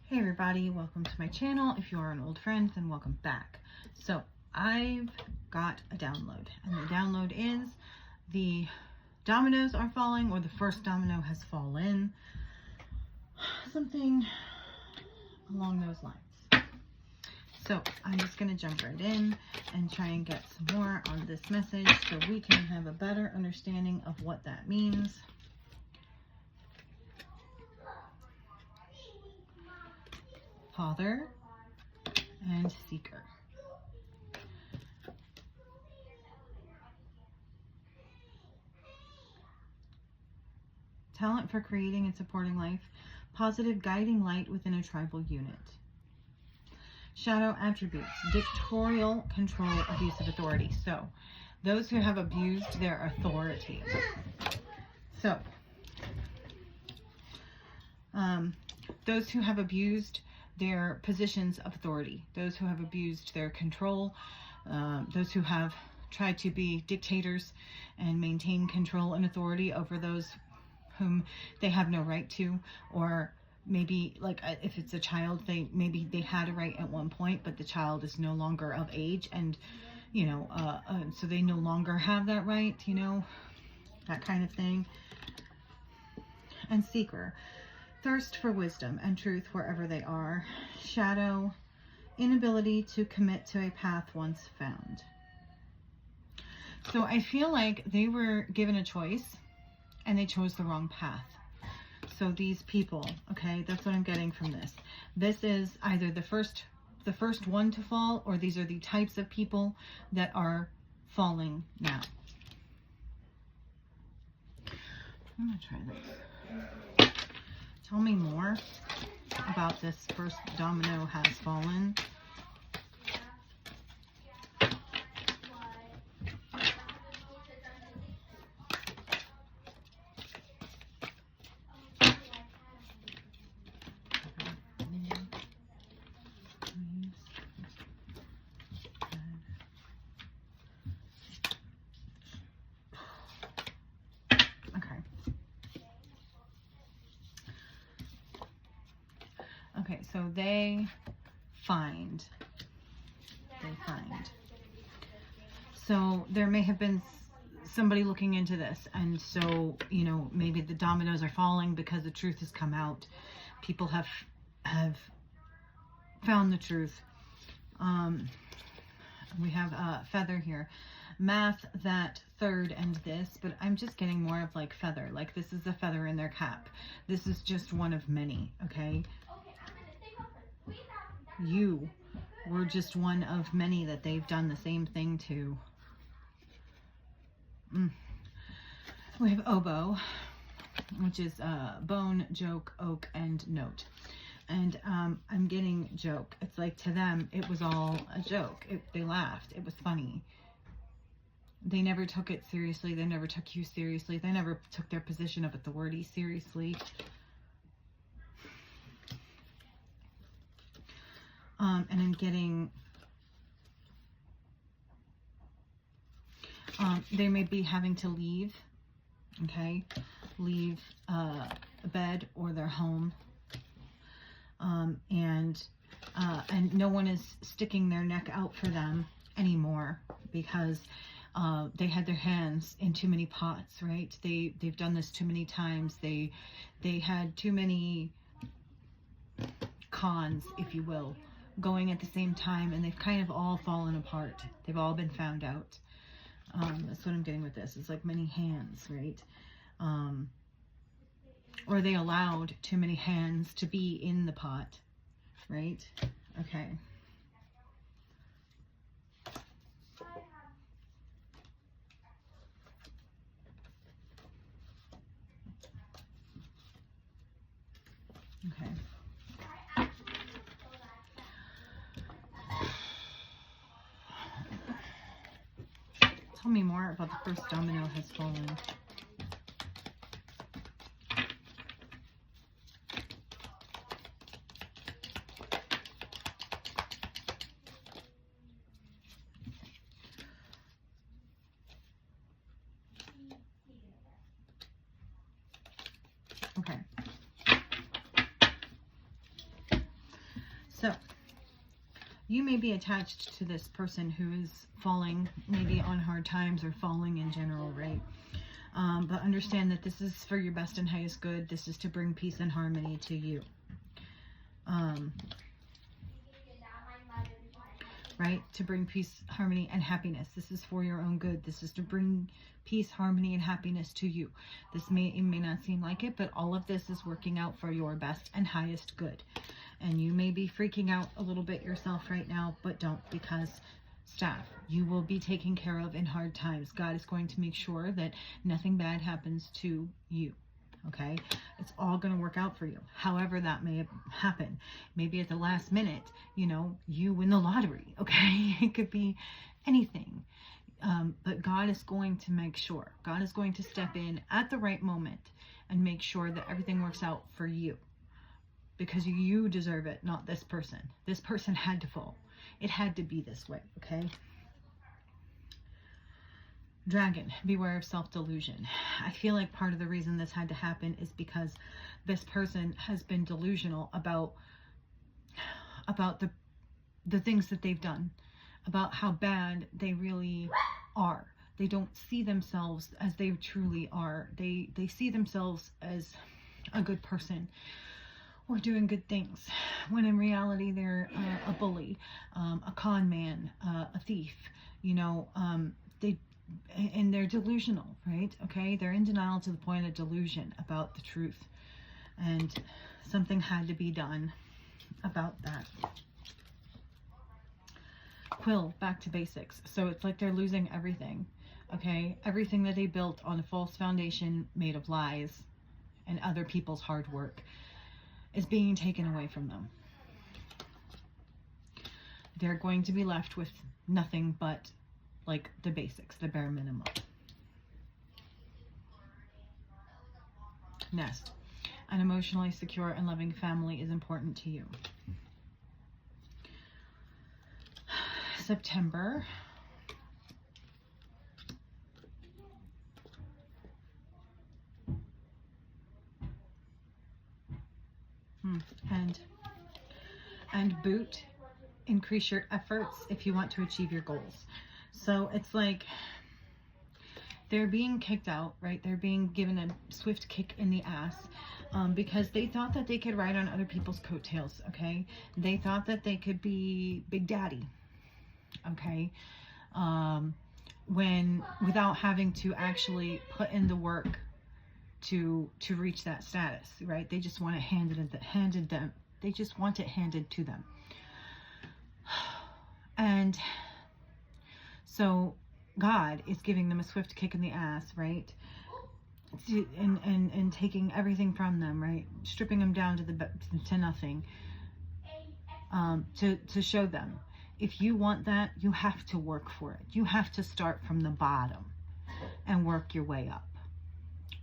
Hey everybody, welcome to my channel. If you're an old friend, then welcome back. So I've got a download, and the download is the dominoes are falling, or the first domino has fallen. Something along those lines. So I'm just going to jump right in and try and get some more on this message so we can have a better understanding of what that means. Father and seeker. Talent for creating and supporting life. Positive guiding light within a tribal unit. Shadow attributes. Dictatorial control, abuse of authority. So, those who have abused their authority. So, those who have abused their positions of authority, those who have abused their control, those who have tried to be dictators and maintain control and authority over those whom they have no right to, or maybe like if it's a child, maybe they had a right at one point, but the child is no longer of age, and so they no longer have that right, that kind of thing. And seeker. Thirst for wisdom and truth wherever they are. Shadow, inability to commit to a path once found. So I feel like they were given a choice and they chose the wrong path. So these people, okay, that's what I'm getting from this. This is either the first one to fall, or these are the types of people that are falling now. I'm gonna try this. Tell me more about this first domino has fallen. Okay, so they find. So there may have been somebody looking into this, and so, maybe the dominoes are falling because the truth has come out. People have found the truth. We have a feather here. Math, that, third, and this, but I'm just getting more of like feather. Like this is a feather in their cap. This is just one of many, okay? You were just one of many that they've done the same thing to. We have oboe, which is bone, joke, oak, and note. And I'm getting joke. It's like to them, it was all a joke. They laughed. It was funny. They never took it seriously. They never took you seriously. They never took their position of authority seriously. And I'm getting, they may be having to leave, okay? Leave a bed or their home. And no one is sticking their neck out for them anymore because they had their hands in too many pots, right? They've done this too many times. They had too many cons, if you will, going at the same time, and they've kind of all fallen apart. They've all been found out. That's what I'm getting with this. It's like many hands, right? Or they allowed too many hands to be in the pot, right? Okay. Okay. Tell me more about the first domino has fallen. Okay. So you may be attached to this person who is falling maybe on hard times or falling in general, right? But understand that this is for your best and highest good. This is to bring peace and harmony to you. Right? To bring peace, harmony, and happiness. This is for your own good. This is to bring peace, harmony, and happiness to you. It may not seem like it, but all of this is working out for your best and highest good. And you may be freaking out a little bit yourself right now, but don't, because staff, you will be taken care of in hard times. God is going to make sure that nothing bad happens to you. Okay, it's all going to work out for you. However that may happen. Maybe at the last minute, you win the lottery. Okay, it could be anything. But God is going to make sure. God is going to step in at the right moment and make sure that everything works out for you. Because you deserve it, not this person. This person had to fall. It had to be this way, okay? Dragon, beware of self-delusion. I feel like part of the reason this had to happen is because this person has been delusional about the things that they've done, about how bad they really are. They don't see themselves as they truly are. They see themselves as a good person or doing good things, when in reality they're a bully, a con man, a thief, and they're delusional, right? Okay, they're in denial to the point of delusion about the truth, and something had to be done about that. Quill, back to basics. So it's like they're losing everything, okay? Everything that they built on a false foundation made of lies and other people's hard work is being taken away from them. They're going to be left with nothing but like the basics, the bare minimum. Nest. An emotionally secure and loving family is important to you. September. And boot, increase your efforts if you want to achieve your goals. So it's like they're being kicked out, right? They're being given a swift kick in the ass because they thought that they could ride on other people's coattails, okay? They thought that they could be Big Daddy, okay? Without having to actually put in the work to reach that status, right? They just want it they just want it handed to them. And so God is giving them a swift kick in the ass, right? And taking everything from them, right? Stripping them down to nothing. To show them, if you want that, you have to work for it. You have to start from the bottom and work your way up.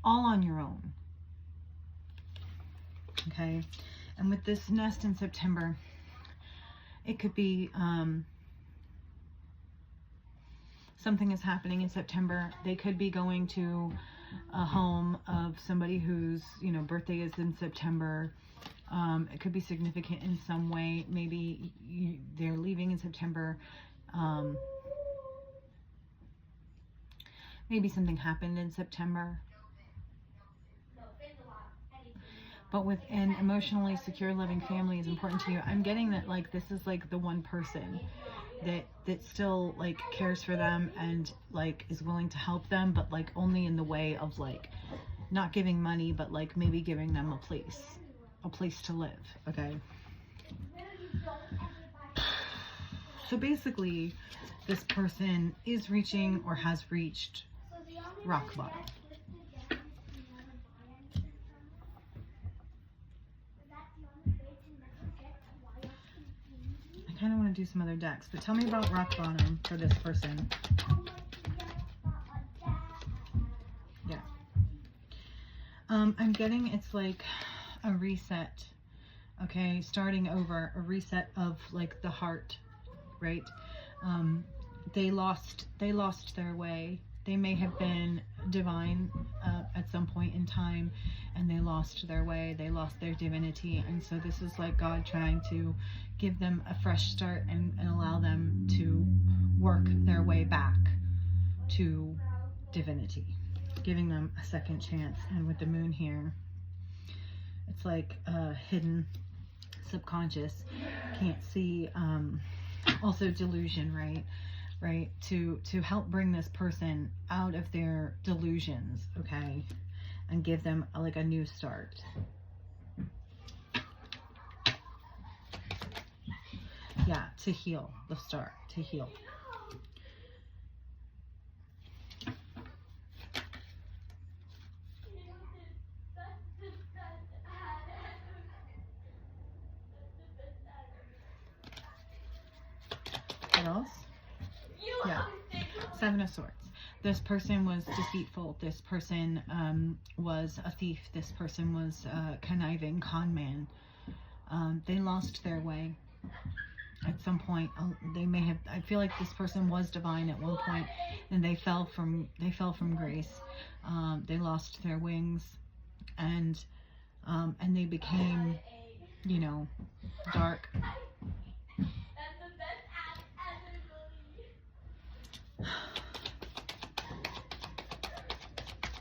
All on your own. Okay? And with this nest in September, it could be something is happening in September. They could be going to a home of somebody whose, birthday is in September. It could be significant in some way. Maybe they're leaving in September. Maybe something happened in September. But with an emotionally secure, loving family is important to you. I'm getting that like this is like the one person that still like cares for them and like is willing to help them, but like only in the way of like not giving money, but like maybe giving them a place to live. Okay. So basically this person is reaching or has reached rock bottom. I kind of want to do some other decks, but tell me about rock bottom for this person. Yeah. I'm getting it's like a reset, okay? Starting over, a reset of like the heart, right? They lost their way. They may have been divine at some point in time, and they lost their way, they lost their divinity, and so this is like God trying to give them a fresh start and allow them to work their way back to divinity, giving them a second chance. And with the moon here, it's like hidden, subconscious, can't see, also delusion, right, to help bring this person out of their delusions, okay, and give them like a new start. Yeah, to heal, the start, to heal. What else? Yeah, Seven of Swords. This person was deceitful. This person was a thief. This person was a conniving con man. They lost their way at some point. They may have. I feel like this person was divine at one point, and they fell from grace. They lost their wings, and they became, you know, dark.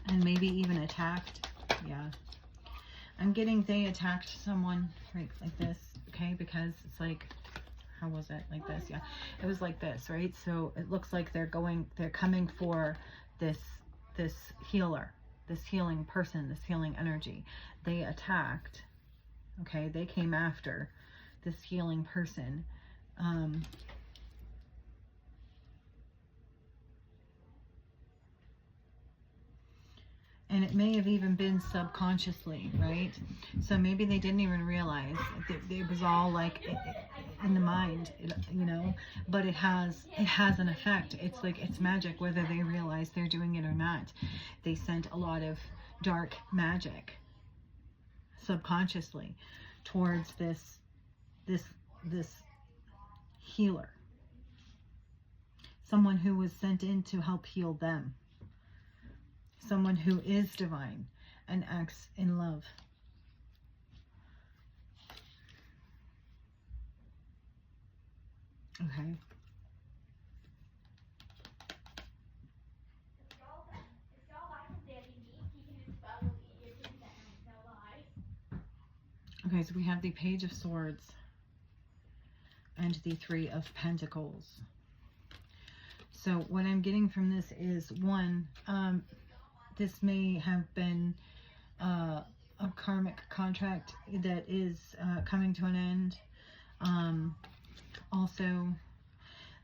And maybe even attacked. Yeah, I'm getting they attacked someone right like this, okay, because it's like, how was it like this? Yeah, it was like this, right? So it looks like they're coming for this healer, this healing person, this healing energy. They attacked, okay, they came after this healing person. And it may have even been subconsciously, right? So maybe they didn't even realize it was all like in the mind, you know. But it has an effect. It's like it's magic, whether they realize they're doing it or not. They sent a lot of dark magic subconsciously towards this healer, someone who was sent in to help heal them. Someone who is divine and acts in love. Okay. Okay, so we have the Page of Swords and the Three of Pentacles. So what I'm getting from this is, one, this may have been a karmic contract that is coming to an end. Also,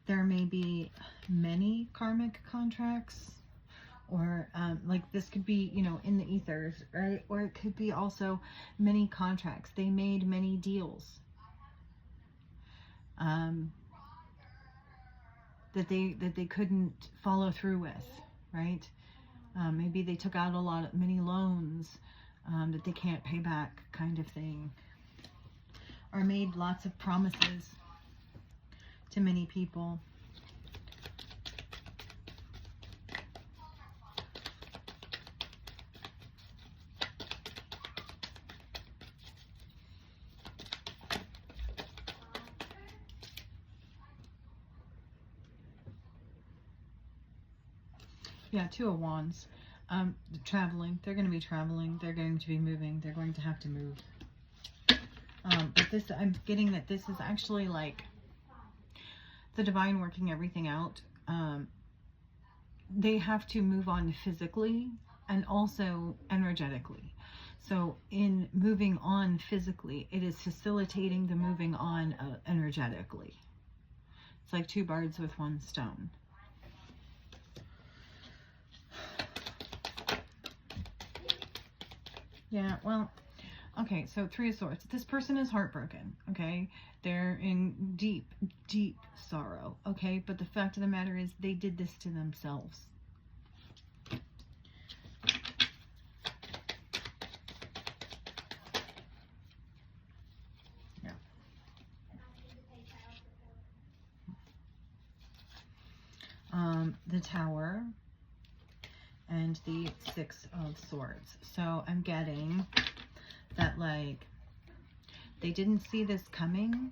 there may be many karmic contracts, or like this could be, you know, in the ethers, right? Or it could be also many contracts. They made many deals that they couldn't follow through with, right? Maybe they took out many loans that they can't pay back, kind of thing. Or made lots of promises to many people. Yeah, Two of Wands. Traveling. They're going to be traveling. They're going to be moving. They're going to have to move. But this, I'm getting that this is actually like the divine working everything out. They have to move on physically and also energetically. So in moving on physically, it is facilitating the moving on energetically. It's like two birds with one stone. Yeah, well, okay, so Three of Swords. This person is heartbroken, okay? They're in deep, deep sorrow, okay? But the fact of the matter is they did this to themselves. Yeah. The Tower. and the Six of Swords. So I'm getting that, like, they didn't see this coming.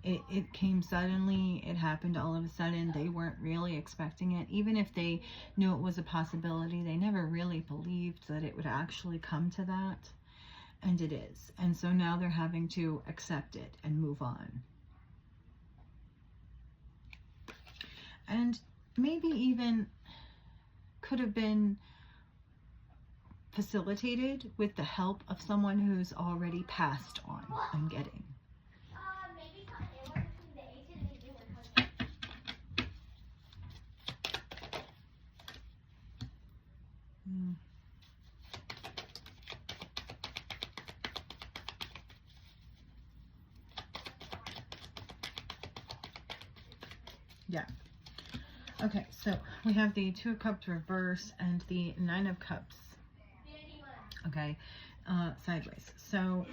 It came suddenly. It happened all of a sudden. They weren't really expecting it. Even if they knew it was a possibility, they never really believed that it would actually come to that. And it is. And so now they're having to accept it and move on. And maybe even could have been facilitated with the help of someone who's already passed on, I'm getting. Yeah. Okay, so we have the Two of Cups reverse and the Nine of Cups. Okay, sideways. So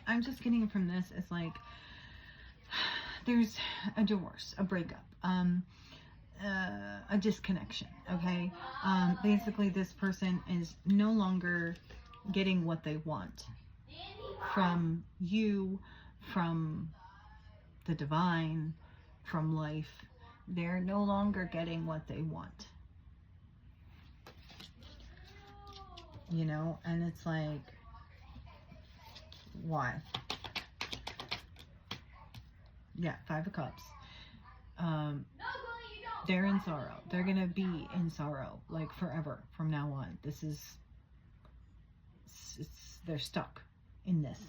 I'm just getting from this, it's like there's a divorce, a breakup, a disconnection. Okay, basically this person is no longer getting what they want from you, from the divine, from life. They're no longer getting what they want, you know, and it's like, why? Yeah, Five of Cups. They're in sorrow. They're gonna be in sorrow, like, forever from now on. This is, they're stuck in this.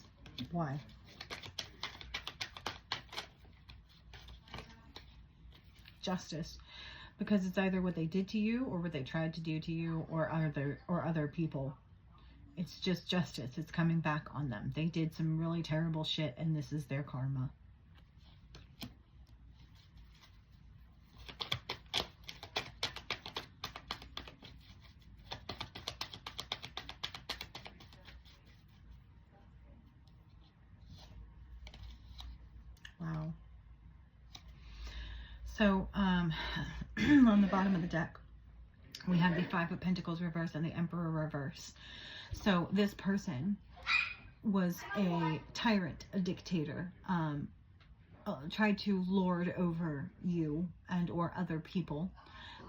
Why? Justice, because it's either what they did to you or what they tried to do to you or other people. It's just justice. It's coming back on them. They did some really terrible shit and this is their karma. Wow. So, on the bottom of the deck, we have the Five of Pentacles reverse and the Emperor reverse. So this person was a tyrant, a dictator, tried to lord over you and or other people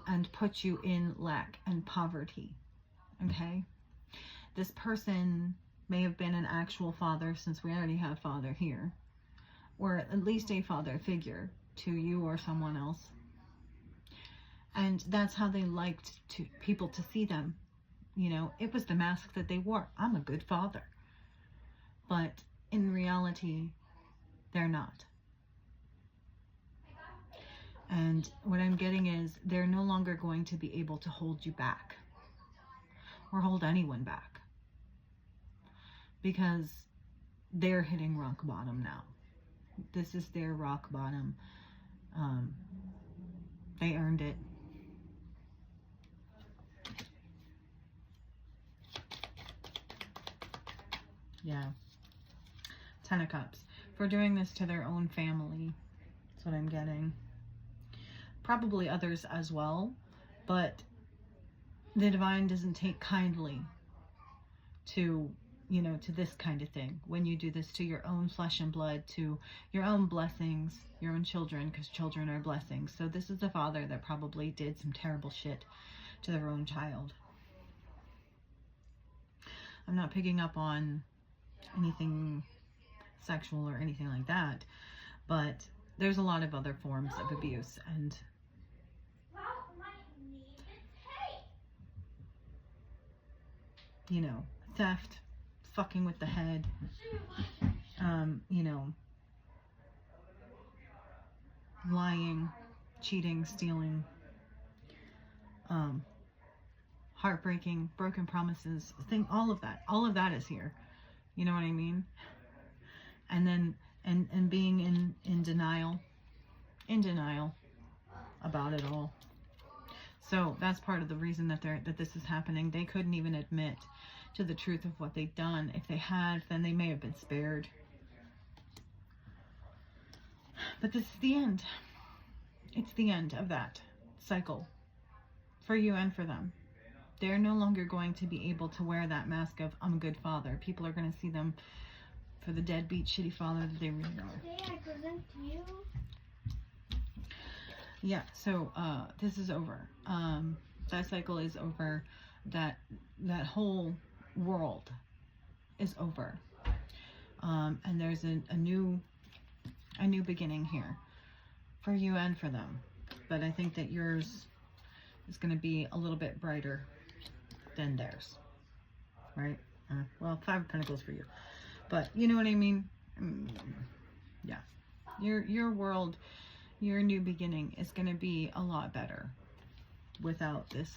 and put you in lack and poverty. Okay? This person may have been an actual father, since we already have father here, or at least a father figure to you or someone else. And that's how they liked people to see them. You know, it was the mask that they wore. I'm a good father. But in reality, they're not. And what I'm getting is they're no longer going to be able to hold you back or hold anyone back, because they're hitting rock bottom now. This is their rock bottom. They earned it. Yeah. Ten of Cups. For doing this to their own family. That's what I'm getting. Probably others as well. But the divine doesn't take kindly to, you know, to this kind of thing. When you do this to your own flesh and blood, to your own blessings, your own children, because children are blessings. So this is a father that probably did some terrible shit to their own child. I'm not picking up on anything sexual or anything like that, but there's a lot of other forms of abuse and you know, theft, fucking with the head, you know, lying, cheating, stealing, heartbreaking, broken promises, all of that is here. You know what I mean? And then, and being in denial about it all. So that's part of the reason that this is happening. They couldn't even admit to the truth of what they've done. If they had, then they may have been spared. But this is the end. It's the end of that cycle for you and for them. They're no longer going to be able to wear that mask of, I'm a good father. People are going to see them for the deadbeat, shitty father that they really are. Today I present to you. Yeah, so this is over. That cycle is over. That whole world is over. And there's a new beginning here for you and for them. But I think that yours is going to be a little bit brighter than theirs, right? Well, 5 of Pentacles for you, but you know what I mean. Yeah, your world, your new beginning is going to be a lot better without this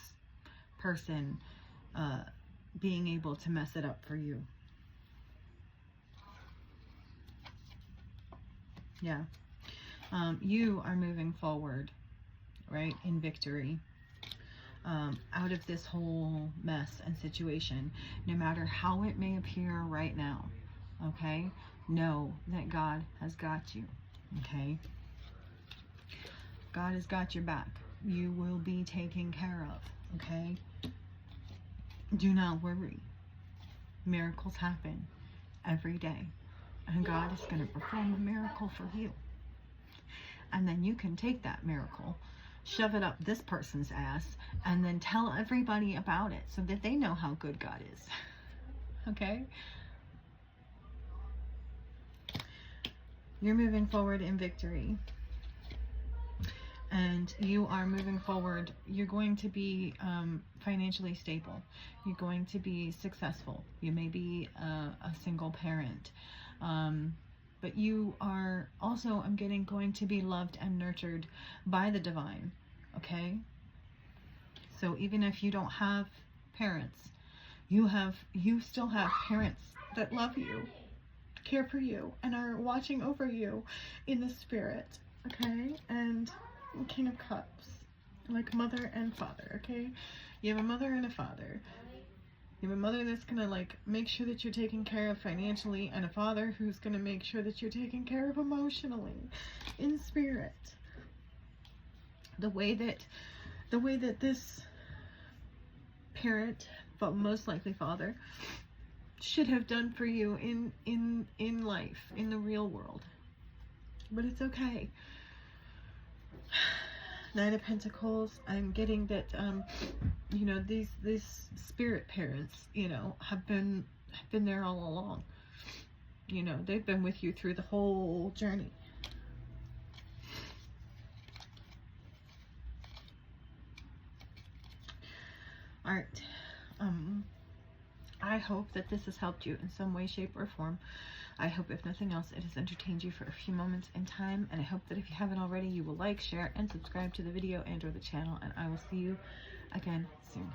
person being able to mess it up for you. Yeah. You are moving forward, right, in victory, out of this whole mess and situation, no matter how it may appear right now. Okay, know that God has got you. Okay, God has got your back. You will be taken care of. Okay, do not worry. Miracles happen every day, and God is going to perform a miracle for you. And then you can take that miracle, shove it up this person's ass, and then tell everybody about it so that they know how good God is. Okay? You're moving forward in victory. And you are moving forward. You're going to be financially stable. You're going to be successful. You may be a single parent. But you are also, I'm getting, going to be loved and nurtured by the divine. Okay? So even if you don't have parents, you still have parents that love you, care for you, and are watching over you in the spirit. Okay? And King of Cups, like mother and father. Okay? You have a mother and a father. You have a mother that's going to like make sure that you're taken care of financially, and a father who's going to make sure that you're taken care of emotionally, in spirit. The way that this parent, but most likely father, should have done for you in life, in the real world. But it's okay. 9 of Pentacles, I'm getting that, you know, these spirit parents, you know, have been there all along. You know, they've been with you through the whole journey. All right. I hope that this has helped you in some way, shape, or form. I hope, if nothing else, it has entertained you for a few moments in time, and I hope that if you haven't already, you will like, share, and subscribe to the video and or the channel, and I will see you again soon.